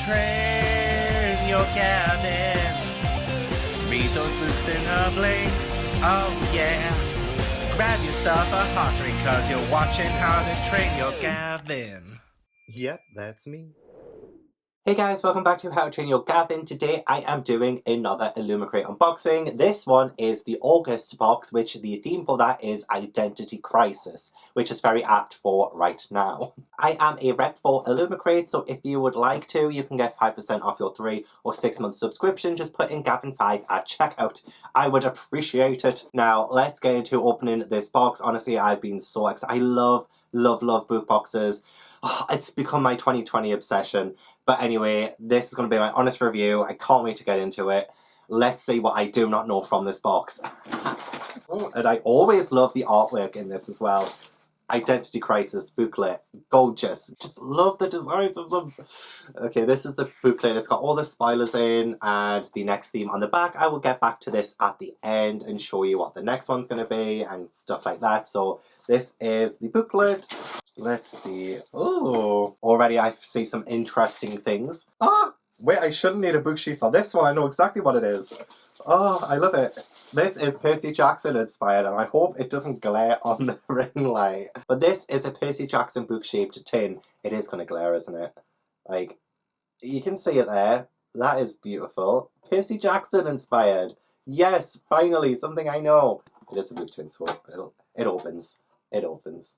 train your Gavin. Read those books in a blink, oh yeah. Grab yourself a hot drink cause you're watching How to Train Your Gavin. Yep, that's me. Hey guys, welcome back to How to Train Your Gavin. Today I am doing another Illumicrate unboxing. This one is the August box, which the theme for that is Identity Crisis, which is very apt for right now. I am a rep for Illumicrate, so if you would like to, you can get 5% off your 3 or 6 month subscription. Just put in Gavin5 at checkout. I would appreciate it. Now, let's get into opening this box. Honestly, I've been so excited. I love book boxes. Oh, it's become my 2020 obsession. But anyway, this is going to be my honest review. I can't wait to get into it. Let's see what I do not know from this box. Oh, and I always love the artwork in this as well. Identity Crisis booklet. Gorgeous. Just love the designs of them. Okay, this is the booklet. It's got all the spoilers in and the next theme on the back. I will get back to this at the end and show you what the next one's going to be and stuff like that. So this is the booklet. Let's see. Oh, already I see some interesting things. Ah, wait, I shouldn't need a book sheet for this one. I know exactly what it is. Oh, I love it. This is Percy Jackson inspired, and I hope it doesn't glare on the ring light. But this is a Percy Jackson book-shaped tin. It is going to glare, isn't it? Like, you can see it there. That is beautiful. Percy Jackson inspired. Yes, finally, something I know. It is a book tin, so it opens. It opens.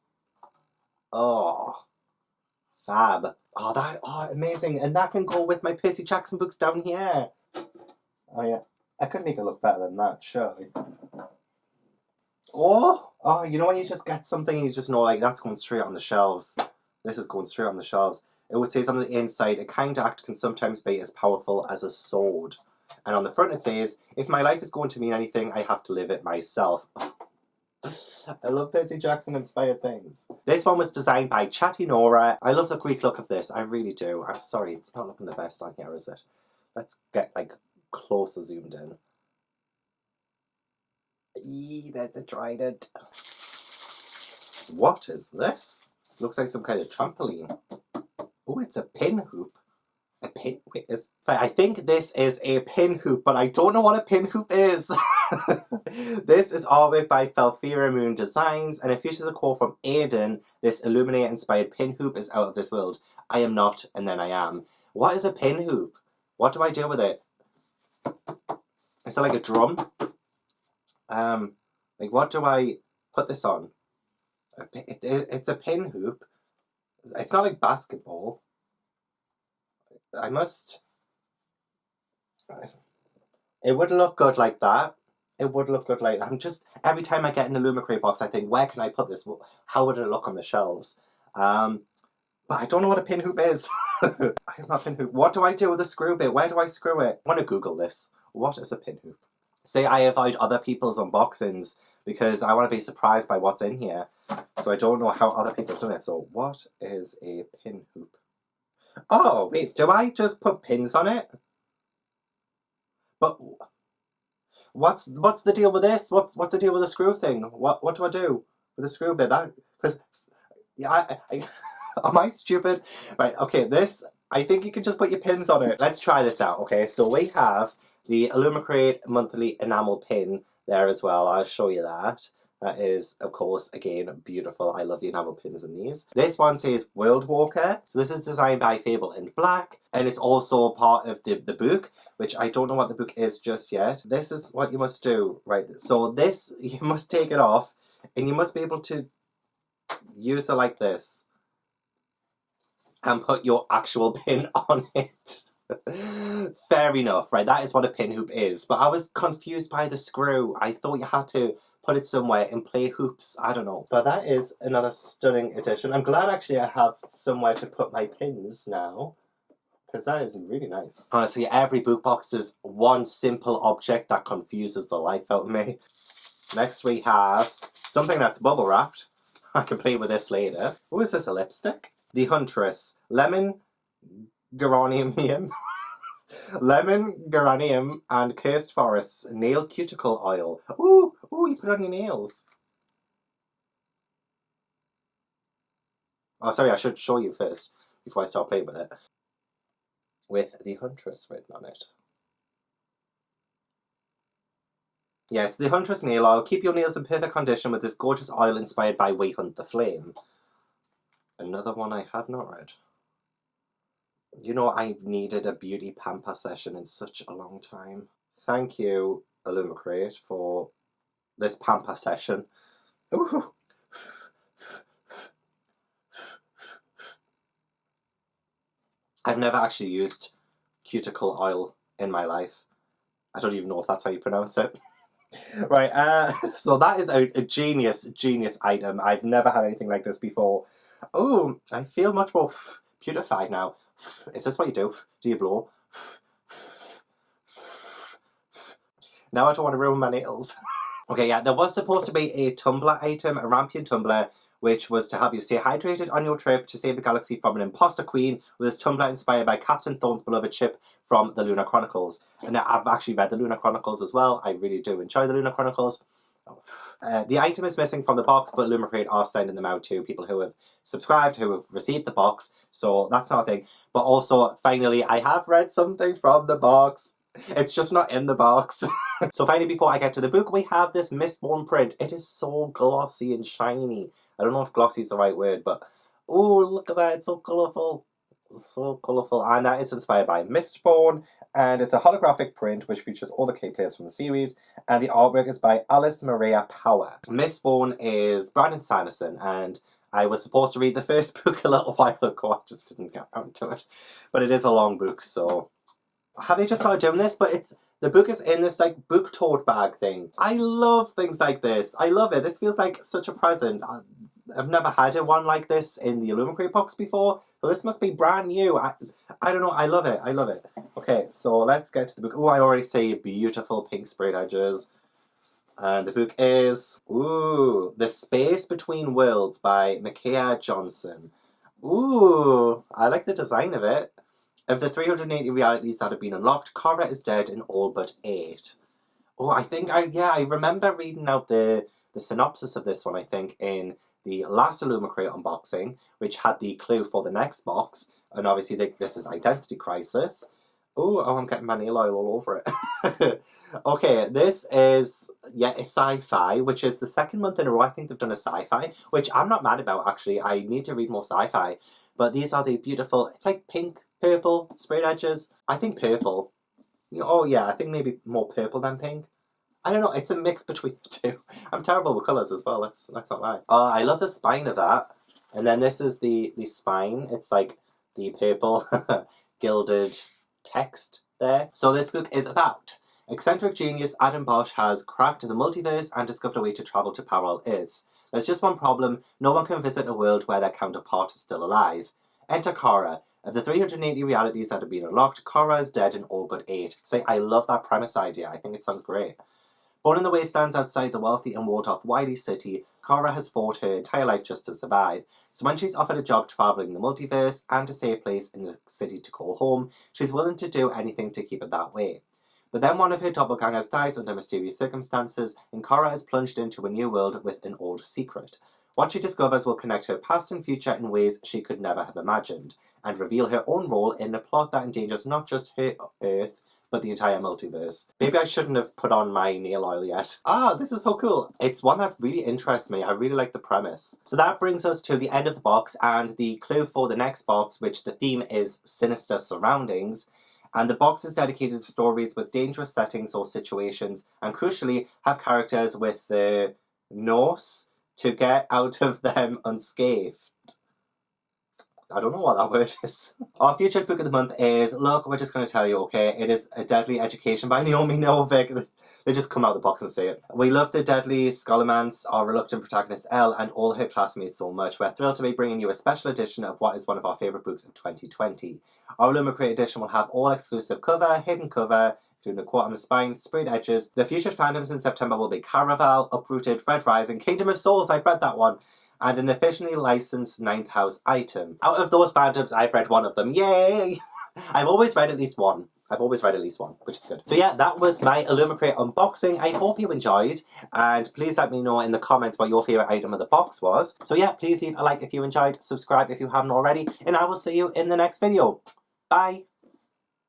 Oh, fab. Oh, amazing. And that can go with my Percy Jackson books down here. Oh, yeah. I could make it look better than that, surely. Oh, you know when you just get something and you just know, like, that's going straight on the shelves. This is going straight on the shelves. It would say on the inside, a kind act can sometimes be as powerful as a sword. And on the front it says, if my life is going to mean anything, I have to live it myself. I love Percy Jackson inspired things. This one was designed by Chatty Nora. I love the Greek look of this. I really do. I'm sorry, it's not looking the best on here, is it? Let's get, like, closer zoomed in. Eee, there's a trident. What is this? This looks like some kind of trampoline. Oh, it's a pin hoop. A pin? Wait, I think this is a pin hoop, but I don't know what a pin hoop is. This is artwork by Felfira Moon Designs, and it features a quote from Aiden. This Illuminate-inspired pin hoop is out of this world. I am not, and then I am. What is a pin hoop? What do I do with it? Is it like a drum? Like, what do I put this on? It's a pin hoop. It's not like basketball. It would look good like that. It would look good like that. I'm just, every time I get an Illumicrate box, I think, where can I put this? How would it look on the shelves? But I don't know what a pin hoop is. I am not a pin hoop. What do I do with a screw bit? Where do I screw it? I want to Google this. What is a pin hoop? Say I avoid other people's unboxings because I want to be surprised by what's in here. So I don't know how other people have done it. So what is a pin hoop? Oh, wait, do I just put pins on it? But what's the deal with this? What's the deal with the screw thing? What do I do with the screw bit? Because yeah, am I stupid? Right, okay, this, I think you can just put your pins on it. Let's try this out, okay? So we have the Illumicrate monthly enamel pin there as well. I'll show you that. That is, of course, again, beautiful. I love the enamel pins in these. This one says World Walker. So this is designed by Fable and Black. And it's also part of the book, which I don't know what the book is just yet. This is what you must do, right? So this, you must take it off. And you must be able to use it like this. And put your actual pin on it. Fair enough, right? That is what a pin hoop is. But I was confused by the screw. I thought you had to put it somewhere and play hoops. I don't know. But that is another stunning addition. I'm glad actually I have somewhere to put my pins now. Because that is really nice. Honestly, every book box is one simple object that confuses the life out of me. Next we have something that's bubble wrapped. I can play with this later. Oh, is this a lipstick? The Huntress. Lemon geranium. Lemon, geranium, and cursed forests nail cuticle oil. Ooh, you put it on your nails. Oh, sorry, I should show you first before I start playing with it. with the Huntress written on it. Yes, the Huntress nail oil. Keep your nails in perfect condition with this gorgeous oil inspired by We Hunt the Flame. Another one I have not read. You know, I've needed a beauty pamper session in such a long time. Thank you, Illumicrate, for this pamper session. Ooh. I've never actually used cuticle oil in my life. I don't even know if that's how you pronounce it. Right, so that is a genius item. I've never had anything like this before. Oh, I feel much more beautified now. Is this what you do? Do you blow? Now I don't want to ruin my nails. Okay, yeah, there was supposed to be a tumbler item, a Rampion Tumbler, which was to help you stay hydrated on your trip to save the galaxy from an imposter queen, with this tumbler inspired by Captain Thorne's beloved ship from the Lunar Chronicles. And I've actually read the Lunar Chronicles as well. I really do enjoy the Lunar Chronicles. The item is missing from the box, but Illumicrate are sending them out to people who have subscribed, who have received the box, so that's not a thing. But also, finally, I have read something from the box. It's just not in the box. So finally, before I get to the book, we have this Mistborn print. It is so glossy and shiny. I don't know if glossy is the right word, but oh, look at that, it's so colourful. So colourful. And that is inspired by Mistborn, and it's a holographic print which features all the key players from the series, and the artwork is by Alice Maria Power. Mistborn is Brandon Sanderson, and I was supposed to read the first book a little while ago. I just didn't get around to it. But it is a long book, so have they just started doing this? But the book is in this like book tote bag thing. I love things like this. I love it. This feels like such a present. I've never had one like this in the Illumicrate box before, so this must be brand new. I don't know, I love it, I love it. Okay, so let's get to the book. Oh, I already say beautiful pink sprayed edges. And the book is, ooh, The Space Between Worlds by Micaiah Johnson. Ooh, I like the design of it. Of the 380 realities that have been unlocked, Cora is dead in all but 8. Oh, I remember reading out the synopsis of this one, I think, in the last Illumicrate unboxing, which had the clue for the next box, and obviously this is Identity Crisis. Oh, I'm getting my nail oil all over it. Okay, this is, yeah, a sci-fi, which is the second month in a row I think they've done a sci-fi, which I'm not mad about, actually. I need to read more sci-fi. But these are the beautiful, it's like pink, purple, sprayed edges. I think purple. Oh yeah, I think maybe more purple than pink. I don't know, it's a mix between the two. I'm terrible with colours as well, let's not lie. Oh, I love the spine of that. And then this is the spine. It's like the purple gilded text there. So this book is about eccentric genius Adam Bosch has cracked the multiverse and discovered a way to travel to parallel Earths. There's just one problem: no one can visit a world where their counterpart is still alive. Enter Cora. Of the 380 realities that have been unlocked, Cora is dead in all but 8. So I love that premise idea. I think it sounds great. Born in the wastelands outside the wealthy and walled-off Wiley City, Cora has fought her entire life just to survive. So when she's offered a job travelling the multiverse and a safe place in the city to call home, she's willing to do anything to keep it that way. But then one of her doppelgangers dies under mysterious circumstances, and Cora is plunged into a new world with an old secret. What she discovers will connect her past and future in ways she could never have imagined, and reveal her own role in a plot that endangers not just her Earth, but the entire multiverse. Maybe I shouldn't have put on my nail oil yet. Ah, this is so cool. It's one that really interests me. I really like the premise. So that brings us to the end of the box, and the clue for the next box, which the theme is sinister surroundings. And the box is dedicated to stories with dangerous settings or situations, and crucially, have characters with the Norse to get out of them unscathed. I don't know what that word is. Our featured book of the month is, look, we're just going to tell you, okay, it is A Deadly Education by Naomi Novik. They just come out of the box and say it. We love the deadly Scholomance, our reluctant protagonist Elle, and all her classmates so much. We're thrilled to be bringing you a special edition of what is one of our favourite books of 2020. Our Illumicrate edition will have all exclusive cover, hidden cover, including a quote on the spine, sprayed edges. The featured fandoms in September will be Caraval, Uprooted, Red Rising, Kingdom of Souls, I've read that one, and an officially licensed 9th House item. Out of those fandoms, I've read one of them. Yay! I've always read at least one. Which is good. So yeah, that was my Illumicrate unboxing. I hope you enjoyed, and please let me know in the comments what your favourite item of the box was. So yeah, please leave a like if you enjoyed, subscribe if you haven't already, and I will see you in the next video. Bye!